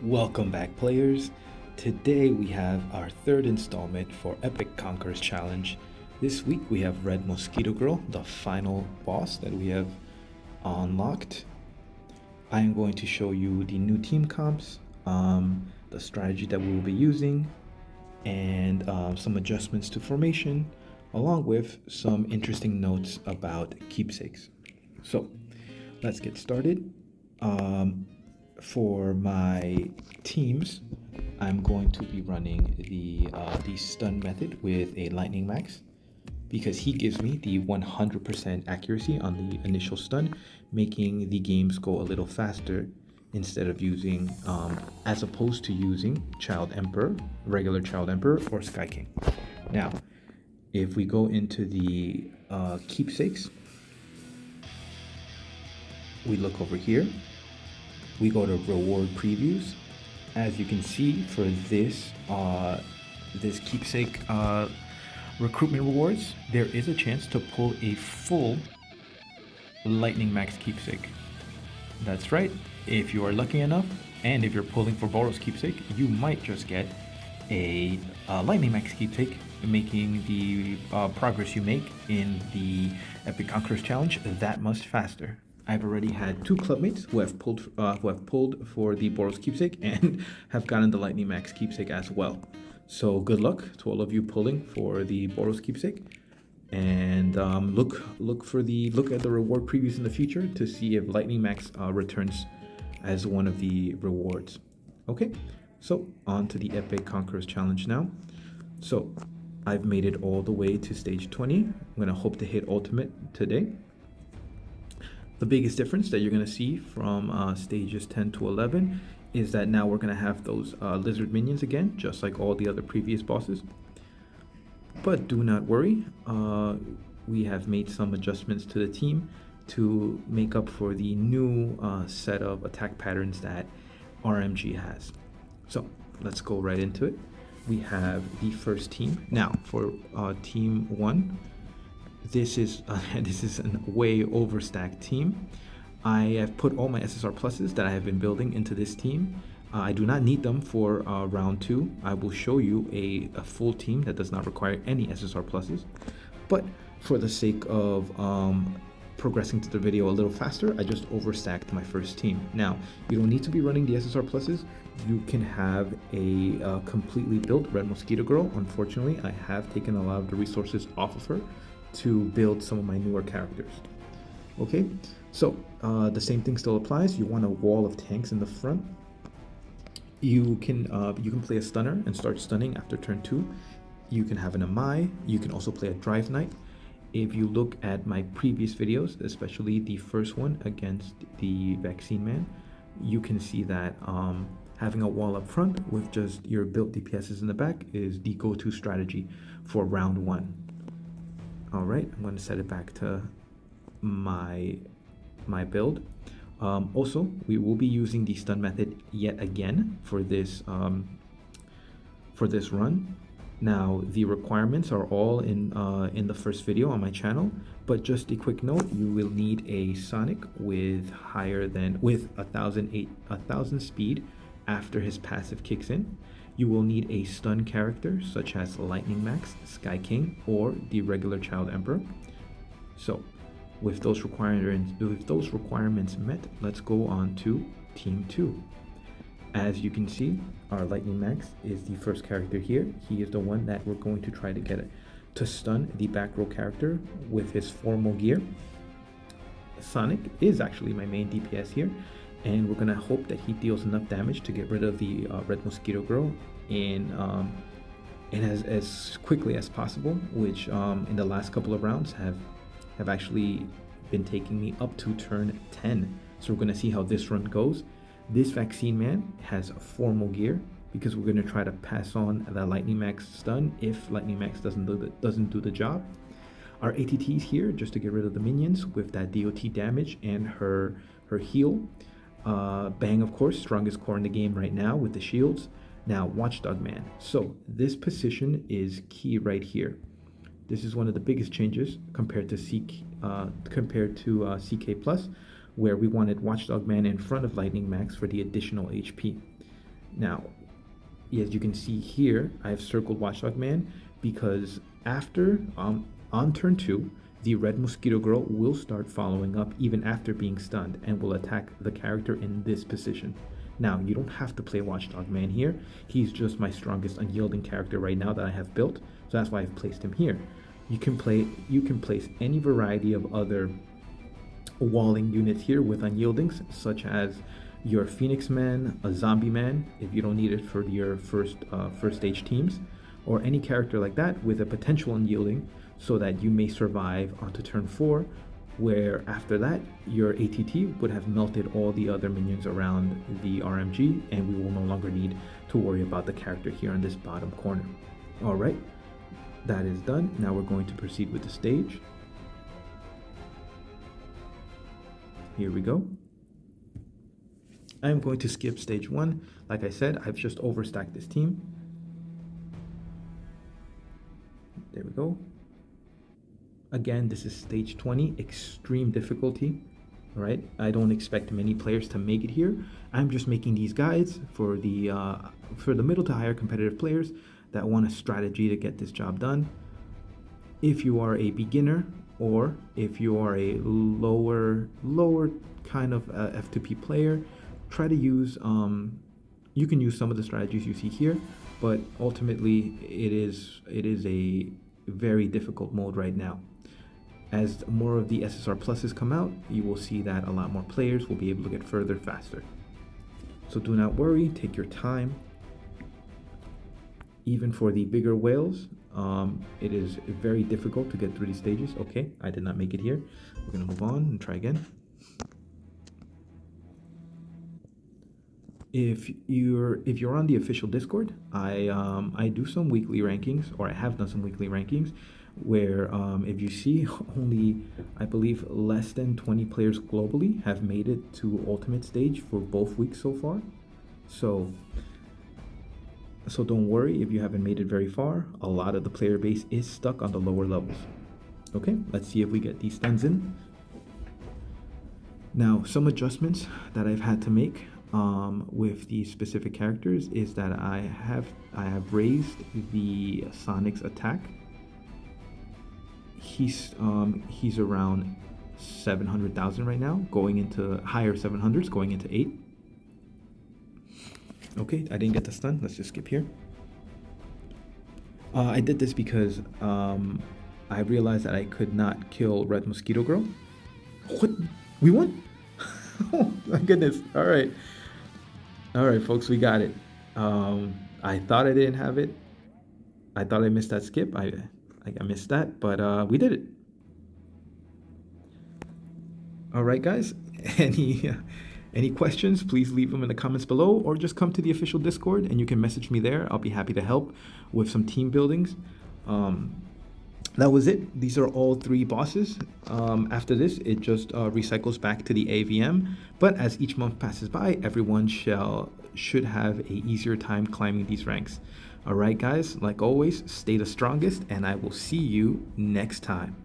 Welcome back, players. Today we have our third installment for Epic Conquerors Challenge. This week we have Red Mosquito Girl, the final boss that we have unlocked. I am going to show you the new team comps, the strategy that we will be using, and some adjustments to formation, along with some interesting notes about keepsakes. So let's get started. For my teams, I'm going to be running the stun method with a lightning max because he gives me the 100% accuracy on the initial stun, making the games go a little faster instead of using, as opposed to using Child Emperor, regular Child Emperor, or Sky King. Now, if we go into the keepsakes, we look over here. We go to reward previews. As you can see, for this keepsake recruitment rewards, there is a chance to pull a full lightning max keepsake. That's right. If you are lucky enough, and if you're pulling for Boros keepsake, you might just get a lightning max keepsake, making the progress you make in the Epic Conquerors Challenge that much faster. I've already had two clubmates who have pulled for the Boros keepsake and have gotten the lightning max keepsake as well. So good luck to all of you pulling for the Boros keepsake, and look at the reward previews in the future to see if lightning max returns as one of the rewards. Okay, so on to the Epic Conquerors Challenge now. So I've made it all the way to stage 20. I'm gonna hope to hit ultimate today. The biggest difference that you're going to see from stages 10 to 11 is that now we're going to have those lizard minions again, just like all the other previous bosses. But do not worry, we have made some adjustments to the team to make up for the new set of attack patterns that RMG has. So let's go right into it. We have the first team. Now for team 1, this is a way overstacked team. I have put all my SSR pluses that I have been building into this team. I do not need them for round 2. I will show you a full team that does not require any SSR pluses. But for the sake of progressing to the video a little faster, I just overstacked my first team. Now, you don't need to be running the SSR pluses. You can have a completely built Red Mosquito Girl. Unfortunately, I have taken a lot of the resources off of her to build some of my newer characters. Okay, so the same thing still applies. You want a wall of tanks in the front. You can play a stunner and start stunning after turn 2. You can have an Amai. You can also play a Drive Knight. If you look at my previous videos, especially the first one against the Vaccine Man, you can see that having a wall up front with just your built DPSs in the back is the go-to strategy for round 1. All right, I'm going to set it back to my build. Also, we will be using the stun method yet again for this run. Now, the requirements are all in the first video on my channel, but just a quick note: you will need a Sonic with 1,000 speed after his passive kicks in. You will need a stun character such as Lightning Max, Sky King, or the regular Child Emperor. So, with those requirements met, let's go on to Team 2. As you can see, our Lightning Max is the first character here. He is the one that we're going to try to get to stun the back row character with his formal gear. Sonic is actually my main DPS here, and we're gonna hope that he deals enough damage to get rid of the Red Mosquito Girl in as quickly as possible, which in the last couple of rounds have actually been taking me up to turn 10. So we're gonna see how this run goes. This Vaccine Man has formal gear because we're gonna try to pass on the Lightning Max stun if Lightning Max doesn't do the job. Our ATT's here just to get rid of the minions with that DOT damage and her heal. Bang, of course, strongest core in the game right now with the shields. Now, Watchdog Man. So this position is key right here. This is one of the biggest changes compared to CK Plus, where we wanted Watchdog Man in front of Lightning Max for the additional HP. Now, as you can see here, I've circled Watchdog Man because after, on turn 2, the red Mosquito Girl will start following up even after being stunned and will attack the character in this position. Now, you don't have to play Watchdog Man here. He's just my strongest unyielding character right now that I have built, so that's why I've placed him here. You can place any variety of other walling units here with unyieldings, such as your Phoenix Man, a Zombie Man, if you don't need it for your first stage teams, or any character like that with a potential unyielding, so that you may survive onto turn 4, where after that your ATT would have melted all the other minions around the RMG, and we will no longer need to worry about the character here in this bottom corner. All right, that is done. Now we're going to proceed with the stage. Here we go. I'm going to skip stage 1. Like I said, I've just overstacked this team. There we go. Again, this is stage 20, extreme difficulty. All right, I don't expect many players to make it here. I'm just making these guides for the middle to higher competitive players that want a strategy to get this job done. If you are a beginner, or if you are a lower kind of F2P player, try to use you can use some of the strategies you see here, but ultimately it is a very difficult mode right now. As more of the SSR pluses come out, you will see that a lot more players will be able to get further faster. So do not worry, take your time. Even for the bigger whales, it is very difficult to get through these stages. Okay, I did not make it here. We're gonna move on and try again. If you're on the official Discord, I do some weekly rankings, or I have done some weekly rankings, where if you see only, I believe, less than 20 players globally have made it to ultimate stage for both weeks so far. So don't worry if you haven't made it very far. A lot of the player base is stuck on the lower levels. Okay, let's see if we get these stuns in. Now, some adjustments that I've had to make with these specific characters is that I have raised the Sonic's attack. He's around 700,000 right now, going into higher 700s, going into 8. Okay, I didn't get the stun. Let's just skip here. I did this because I realized that I could not kill Red Mosquito Girl. What? We won? Oh my goodness. All right, folks, we got it. I thought I didn't have it. I thought I missed that skip. I missed that, but we did it. All right, guys. Any questions, please leave them in the comments below, or just come to the official Discord and you can message me there. I'll be happy to help with some team buildings. That was it. These are all 3 bosses. After this, it just recycles back to the AVM. But as each month passes by, everyone should have a easier time climbing these ranks. All right, guys, like always, stay the strongest, and I will see you next time.